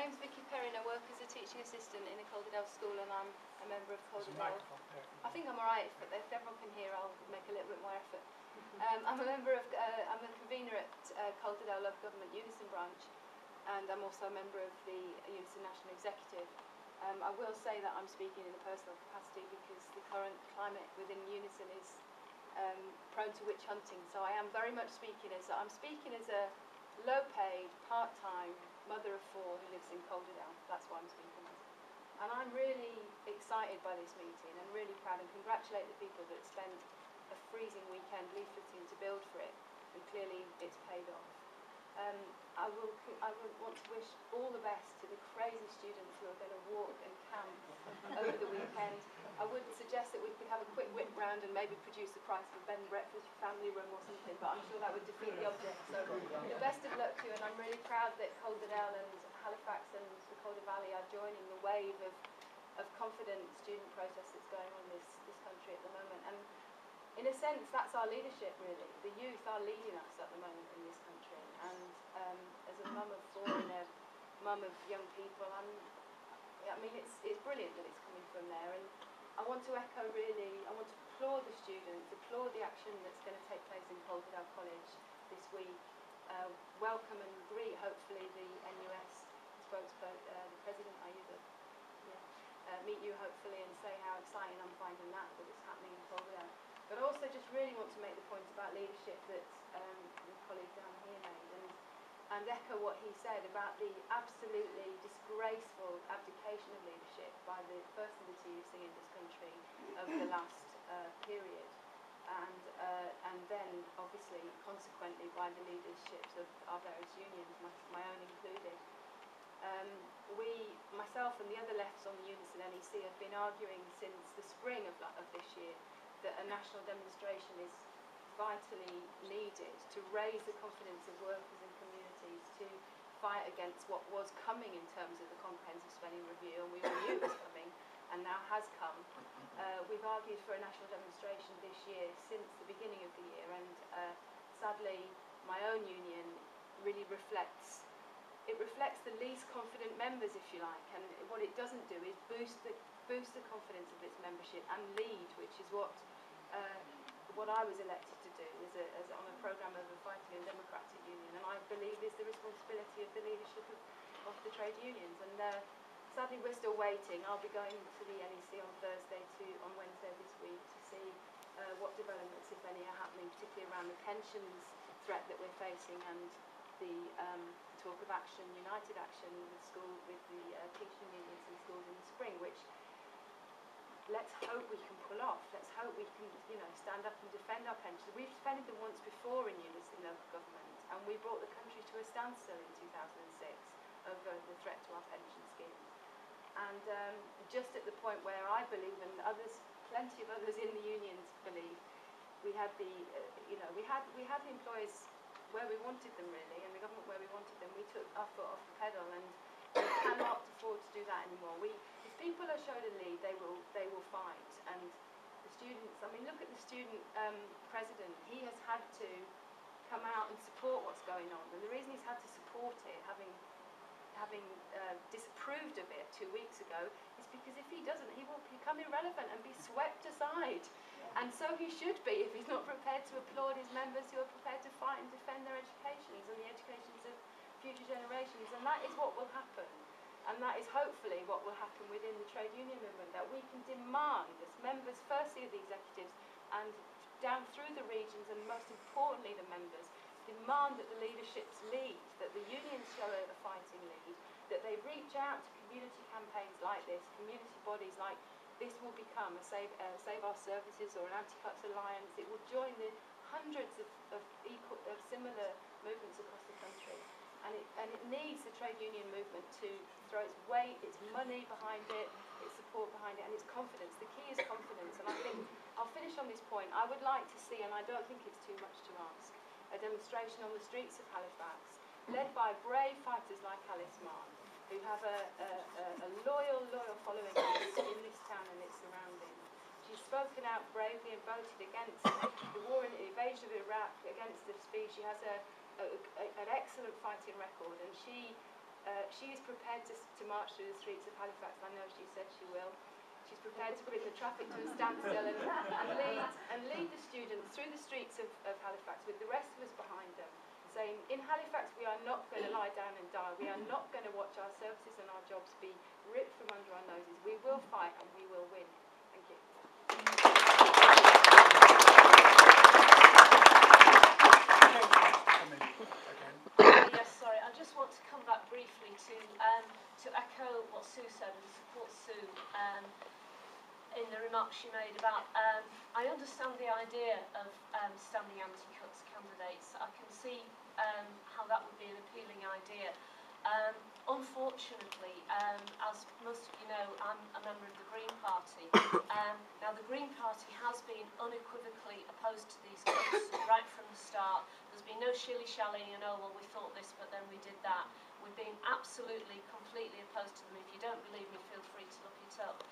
name's Vicki Purina. I work as a teaching assistant in the Calderdale school, and I'm a member of Calderdale. I think I'm alright, but if everyone can hear, I'll make a little bit more effort. I'm a member of, I'm a convener at Calderdale Local Government Unison branch, and I'm also a member of the Unison National Executive. I will say that I'm speaking in a personal capacity because the current climate within Unison is prone to witch hunting. So I am very much speaking as a low-paid, part-time mother of 4 who lives in Calderdale. That's why I'm speaking as. And I'm really excited by this meeting and really proud, and congratulate the people that spent a freezing weekend leafleting to build for it, and clearly it's paid off. I would want to wish all the best to the crazy students who are going to walk and camp over the weekend. I would suggest that we could have a quick whip round and maybe produce the price of a bed and breakfast family room or something, but I'm sure that would defeat the object. So the best of luck to you, and I'm really proud that Calderdale and Halifax and the Calder Valley are joining the wave of confident student protest that's going on in this country at the moment. And in a sense, that's our leadership, really. The youth are leading us at the moment in this country. And as a mum of 4 and a mum of young people, I mean, it's brilliant that it's coming from there. And I want to echo, really, I want to applaud the students, applaud the action that's going to take place in Calderdale College this week. Welcome and greet, hopefully, the NUS spokesperson, the president, meet you, hopefully, and say how exciting I'm finding that it's happening in Calderdale. But I also just really want to make the point about leadership that my colleague down here made, and echo what he said about the absolutely disgraceful abdication of leadership by the first of the TUC in this country over the last period, and then obviously consequently by the leaderships of our various unions, my own included. Myself and the other lefts on the Unison NEC have been arguing since the spring of this year that a national demonstration is vitally needed to raise the confidence of workers and communities to fight against what was coming in terms of the comprehensive spending review, and we all knew it was coming and now has come. We've argued for a national demonstration this year since the beginning of the year, and sadly my own union really reflects the least confident members, if you like, and what it doesn't do is boost the confidence of its membership and lead, which is what I was elected to do as on a programme of a fighting and democratic union, and I believe is the responsibility of the leadership of the trade unions. And sadly we're still waiting. I'll be going to the NEC on Wednesday this week to see what developments, if any, are happening, particularly around the pensions threat that we're facing, and the talk of action, united action with the teaching unions in schools in the spring, which let's hope we can pull off. Let's hope we can, stand up and defend our pensions. We've defended them once before in unison local government, and we brought the country to a standstill in 2006 over the threat to our pension schemes. And just at the point where I believe, and plenty of others in the unions believe, we had the, we had the employers where we wanted them, really, and the government where we wanted them. We took our foot off the pedal, and we cannot afford to do that anymore. If people are showed a lead, they will fight. And the students, I mean, look at the student president. He has had to come out and support what's going on, and the reason he's had to support it, having disapproved of it 2 weeks ago, is because if he doesn't, he will become irrelevant and be swept aside. And so he should be, if he's not prepared to applaud his members who are prepared to fight and defend their educations and the educations of future generations. And that is what will happen. And that is hopefully what will happen within the trade union movement, that we can demand as members, firstly of the executives, and down through the regions, and most importantly the members, demand that the leaderships lead, that the unions show a fighting lead, that they reach out to community campaigns like this, community bodies like this will become a Save Our Services or an Anti-Cuts Alliance. It will join the hundreds of similar movements across the country. And it needs the trade union movement to throw its weight, its money behind it, its support behind it, and its confidence. The key is confidence. And I think, I'll finish on this point, I would like to see, and I don't think it's too much to ask, a demonstration on the streets of Halifax, led by brave fighters like Alice Mann, who have a loyal following in this town and its surroundings. She's spoken out bravely and voted against the war and the invasion of Iraq, against the speed. She has an excellent fighting record, and she She is prepared to march through the streets of Halifax. I know she said she will. She's prepared to bring the traffic to a standstill and lead the students through the streets of Halifax with the rest of us behind them, saying, in Halifax we are not going to lie down and die. We are not going to watch our services and our jobs be ripped from under our noses. We will fight and we will win. Thank you. Yes, sorry. I just want to come back briefly to echo what Sue said and support Sue in the remarks she made about. I understand the idea of standing anti-cuts candidates. I can see how that would be an appealing idea. Unfortunately, as most of you know, I'm a member of the Green Party. Now, the Green Party has been unequivocally opposed to these cuts right from the start. There's been no shilly-shallying and, oh, well, we thought this, but then we did that. We've been absolutely, completely opposed to them. If you don't believe me, feel free to look it up.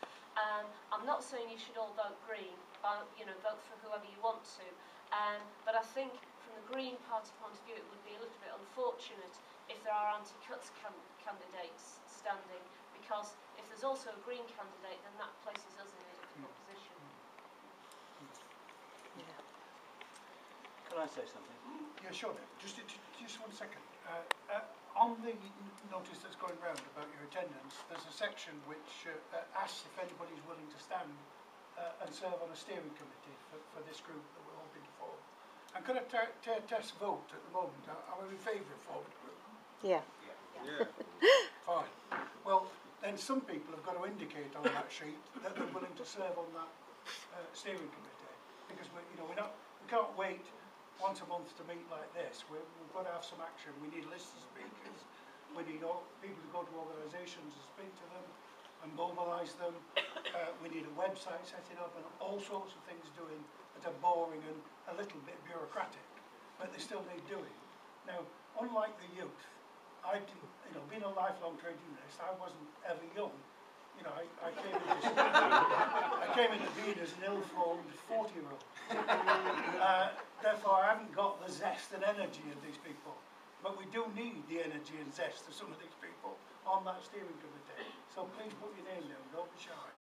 I'm not saying you should all vote Green, but, vote for whoever you want to. But I think from the Green Party point of view, it would be a little bit unfortunate if there are anti-cuts candidates standing, because if there's also a Green candidate, then that places us in a difficult position. Yeah. Can I say something? Yeah, sure. Just 1 second. On the notice that's going round about your attendance, there's a section which asks if anybody's willing to stand and serve on a steering committee for this group that we're hoping to form. And could I test vote at the moment? Are we in favour of forming a group? Yeah. Yeah. Fine. Well, then some people have got to indicate on that sheet that they're willing to serve on that steering committee, because we can't wait once a month to meet like this. We've got to have some action. We need lists of speakers. We need people to go to organisations and speak to them and mobilise them. We need a website setting up and all sorts of things doing that are boring and a little bit bureaucratic, but they still need doing. Now, unlike the youth, I didn't, being a lifelong trade unionist, I wasn't ever young. I came into being as an ill-formed 40-year-old. Therefore, I haven't got the zest and energy of these people. But we do need the energy and zest of some of these people on that steering committee. So please put your name down, don't be shy.